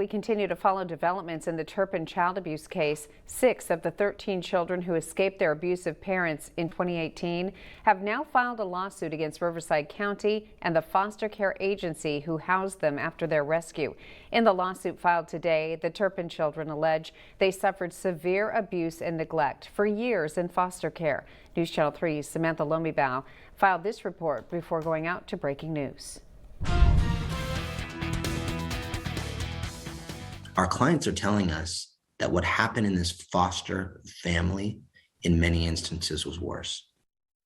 we continue to follow developments in the Turpin child abuse case. 6 of the 13 children who escaped their abusive parents in 2018 have now filed a lawsuit against Riverside County and the foster care agency who housed them after their rescue. In the lawsuit filed today, the Turpin children allege they suffered severe abuse and neglect for years in foster care. News Channel 3's Samantha Lomibao filed this report before going out to breaking news. Our clients are telling us that what happened in this foster family in many instances was worse.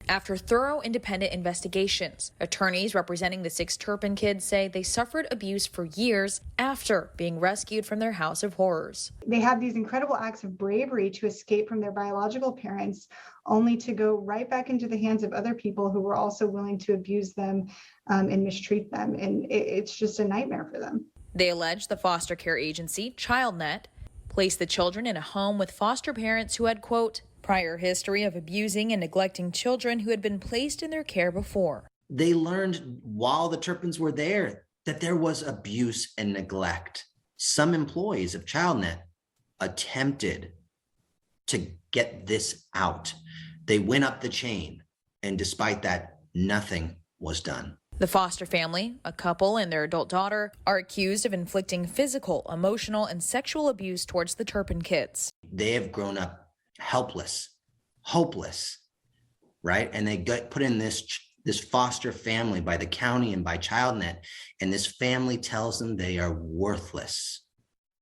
After thorough independent investigations, attorneys representing the 6 Turpin kids say they suffered abuse for years after being rescued from their house of horrors. They had these incredible acts of bravery to escape from their biological parents, only to go right back into the hands of other people who were also willing to abuse them and mistreat them. And it's just a nightmare for them. They allege the foster care agency, ChildNet, placed the children in a home with foster parents who had, quote, prior history of abusing and neglecting children who had been placed in their care before. They learned while the Turpins were there that there was abuse and neglect. Some employees of ChildNet attempted to get this out. They went up the chain, and despite that, nothing was done. The foster family, a couple and their adult daughter, are accused of inflicting physical, emotional, and sexual abuse towards the Turpin kids. They have grown up helpless, hopeless, right? And they get put in this foster family by the county and by ChildNet, and this family tells them they are worthless.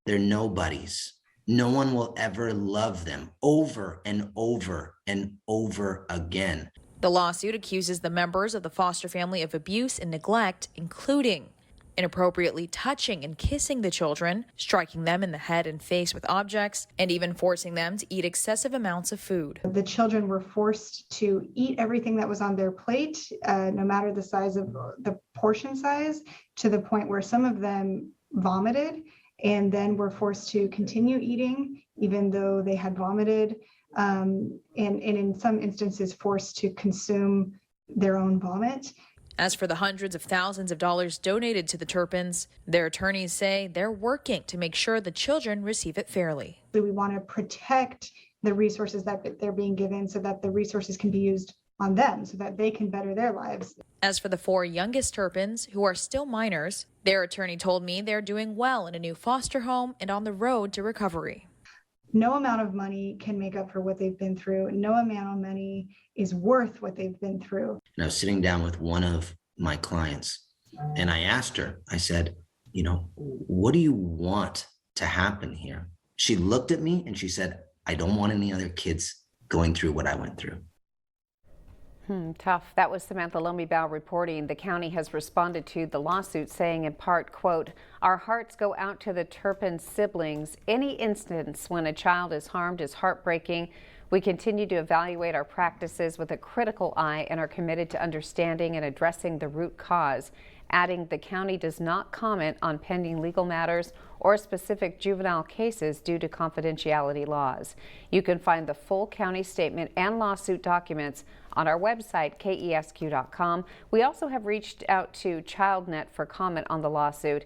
They're nobodies. No one will ever love them, over and over and over again. The lawsuit accuses the members of the foster family of abuse and neglect, including inappropriately touching and kissing the children, striking them in the head and face with objects, and even forcing them to eat excessive amounts of food. The children were forced to eat everything that was on their plate, no matter the size of the portion size, to the point where some of them vomited and then were forced to continue eating even though they had vomited. And in some instances forced to consume their own vomit. As for the hundreds of thousands of dollars donated to the Turpins, their attorneys say they're working to make sure the children receive it fairly. We want to protect the resources that they're being given so that the resources can be used on them so that they can better their lives. As for the 4 youngest Turpins, who are still minors, their attorney told me they're doing well in a new foster home and on the road to recovery. No amount of money can make up for what they've been through. No amount of money is worth what they've been through. And I was sitting down with one of my clients and I asked her, I said, what do you want to happen here? She looked at me and she said, I don't want any other kids going through what I went through. Tough. That was Samantha Lomibao reporting. The county has responded to the lawsuit saying in part, quote, our hearts go out to the Turpin siblings. Any instance when a child is harmed is heartbreaking. We continue to evaluate our practices with a critical eye and are committed to understanding and addressing the root cause. Adding the county does not comment on pending legal matters or specific juvenile cases due to confidentiality laws. You can find the full county statement and lawsuit documents on our website, kesq.com. We also have reached out to ChildNet for comment on the lawsuit.